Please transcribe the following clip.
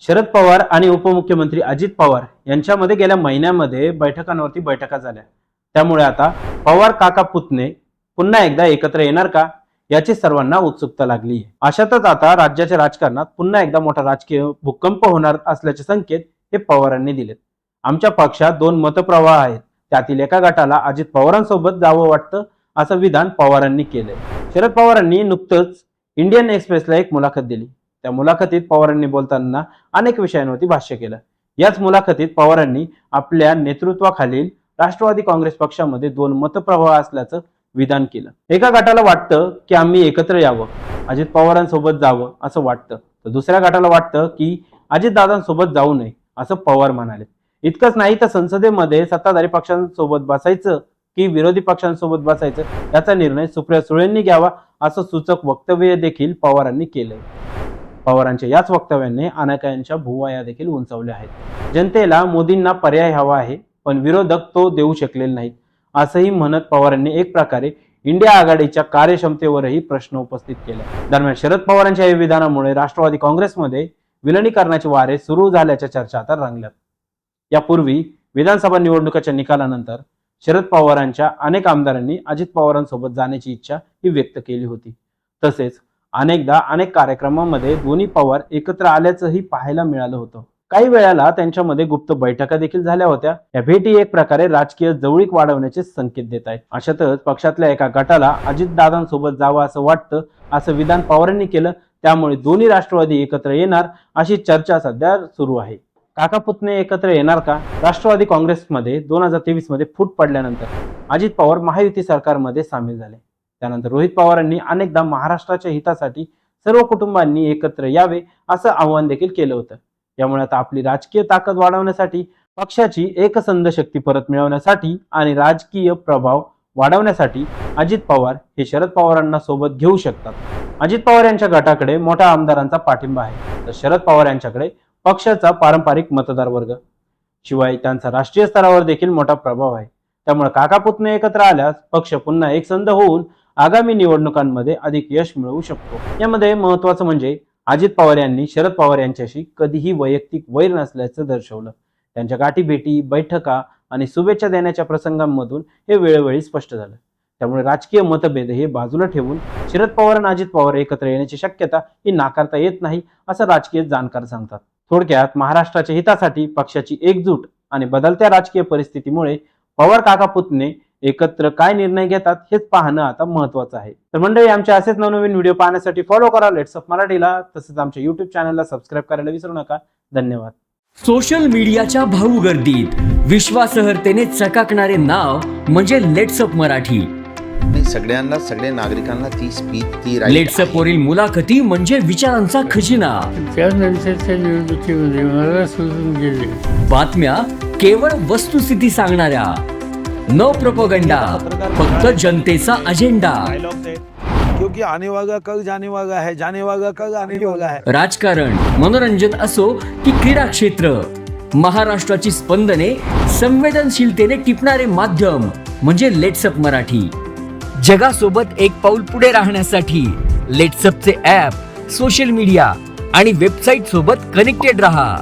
शरद पवार आणि उपमुख्यमंत्री अजित पवार यांच्यामध्ये गेल्या महिन्यामध्ये बैठकांवरती बैठका झाल्या। त्यामुळे आता पवार काका पुतणे पुन्हा एकदा एकत्र येणार का याची सर्वांना उत्सुकता लागली आहे। अशातच आता राज्याच्या राजकारणात पुन्हा एकदा मोठा राजकीय भूकंप होणार असल्याचे संकेत हे पवारांनी दिलेत। आमच्या पक्षात दोन मतप्रवाह आहेत, त्यातील एका गटाला अजित पवारांसोबत जावं वाटतं असं विधान पवारांनी केलंय। शरद पवारांनी नुकतंच इंडियन एक्सप्रेसला एक मुलाखत दिली। त्या मुलाखतीत पवारांनी बोलताना अनेक विषयांवरती भाष्य केलं। याच मुलाखतीत पवारांनी आपल्या नेतृत्वाखालील राष्ट्रवादी काँग्रेस पक्षामध्ये दोन मतप्रवाह असल्याचं विधान केलं। एका गटाला वाटतं की आम्ही एकत्र यावं, अजित पवारांसोबत जावं असं वाटतं, तर दुसऱ्या गटाला वाटतं की अजितदादांसोबत जाऊ नये असं पवार म्हणाले। इतकंच नाही तर संसदेमध्ये सत्ताधारी पक्षांसोबत बसायचं की विरोधी पक्षांसोबत बसायचं याचा निर्णय सुप्रिया सुळेंनी घ्यावा असं सूचक वक्तव्य देखील पवारांनी केलंय। पवारांच्या याच वक्तव्याने अनेकांच्या भुवया देखील उंचावल्या आहेत। जनतेला मोदींना पर्याय हवा आहे, पण विरोधक तो देऊ शकलेले नाहीत असंही म्हणत पवारांनी एक प्रकारे इंडिया आघाडीच्या कार्यक्षमतेवरही प्रश्न उपस्थित केला। दरम्यान शरद पवारांच्या या विधानामुळे राष्ट्रवादी काँग्रेसमध्ये विलिनीकरणाचे वारे सुरू झाल्याच्या चर्चा आता रंगल्यात। यापूर्वी विधानसभा निवडणुकीच्या निकालानंतर शरद पवारांच्या अनेक आमदारांनी अजित पवारांसोबत जाण्याची इच्छा ही व्यक्त केली होती। तसेच अनेकदा अनेक कार्यक्रमांमध्ये दोन्ही पवार एकत्र आल्याचंही पाहायला मिळालं होतं। काही वेळाला त्यांच्यामध्ये गुप्त बैठका देखील झाल्या होत्या। या भेटी एक प्रकारे राजकीय जवळीक वाढवण्याचे संकेत देत आहेत। अशातच पक्षातल्या एका गटाला अजितदादांसोबत जावं असं वाटतं असं विधान पवारांनी केलं। त्यामुळे दोन्ही राष्ट्रवादी एकत्र येणार अशी चर्चा सध्या सुरू आहे। काका पुतणे एकत्र येणार का? राष्ट्रवादी काँग्रेसमध्ये 2023 मध्ये फूट पडल्यानंतर अजित पवार महायुती सरकारमध्ये सामील झाले। त्यानंतर रोहित पवारांनी अनेकदा महाराष्ट्राच्या हितासाठी सर्व कुटुंबांनी एकत्र यावे असं आवाहन देखील केलं होतं। यामुळे आता आपली राजकीय ताकद वाढवण्यासाठी, पक्षाची एकसंध शक्ती परत मिळवण्यासाठी आणि राजकीय प्रभाव वाढवण्यासाठी अजित पवार हे शरद पवारांना सोबत घेऊ शकतात। अजित पवार यांच्या गटाकडे मोठ्या आमदारांचा पाठिंबा आहे, तर शरद पवार यांच्याकडे पक्षाचा पारंपरिक मतदार वर्ग, शिवाय त्यांचा राष्ट्रीय स्तरावर देखील मोठा प्रभाव आहे। त्यामुळे काका पुतणे एकत्र आल्यास पक्ष पुन्हा एकसंध होऊन आगामी निवडणुकांमध्ये अधिक यश मिळवू शकतो। यामध्ये महत्त्वाचं म्हणजे अजित पवार यांनी शरद पवार यांच्याशी कधीही वैयक्तिक वैर नसल्याचं दर्शवलं। त्यांच्या गाठीभेटी, बैठका आणि शुभेच्छा देण्याच्या प्रसंगांमधून हे वेळोवेळी स्पष्ट झालं। त्यामुळे राजकीय मतभेद हे बाजूला ठेवून शरद पवार आणि अजित पवार एकत्र येण्याची शक्यता ही नाकारता येत नाही असं राजकीय जाणकार सांगतात। थोडक्यात महाराष्ट्राच्या हितासाठी पक्षाची एकजूट आणि बदलत्या राजकीय परिस्थितीमुळे पवार काका पुतणे एकत्र काय निर्णय घेतात हेच पाहणं आता महत्त्वाचं आहे। तर मंडळी, आमचे असेच नवनवीन व्हिडिओ पाहण्यासाठी फॉलो करा लेट्स ऑफ मराठीला, तसेच आमच्या YouTube चॅनलला सबस्क्राईब करायला विसरू नका। धन्यवाद। सोशल मीडियाच्या भाऊ गर्दीत विश्वासार्हतेने चकाकणारे नाव म्हणजे लेट्स अप मराठी। सगळ्यांना, सगळ्या नागरिकांना ती स्पीच, ती लेट्स अप वरील मुलाखती म्हणजे विचारांचा खजिना। त्यानंतरच्या निवडणुकीमध्ये मला सोडून गेले। बातम्या केवळ वस्तुस्थिती सांगणाऱ्या, न प्रोपगंडा, फक्त जनतेचा अजेंडा। क्योंकि आने वाला कल जाने वाला है, जाने वाला कल आने वाला है। राजकारण, मनोरंजन असो की क्रीडा क्षेत्र, महाराष्ट्राची स्पंदने संवेदनशीलतेने टिपणारे माध्यम म्हणजे लेट्स अप मराठी। जगासोबत एक पाऊल पुढे राहण्यासाठी लेट्स अपचे ॲप, सोशल मीडिया आणि वेबसाईट सोबत कनेक्टेड रहा।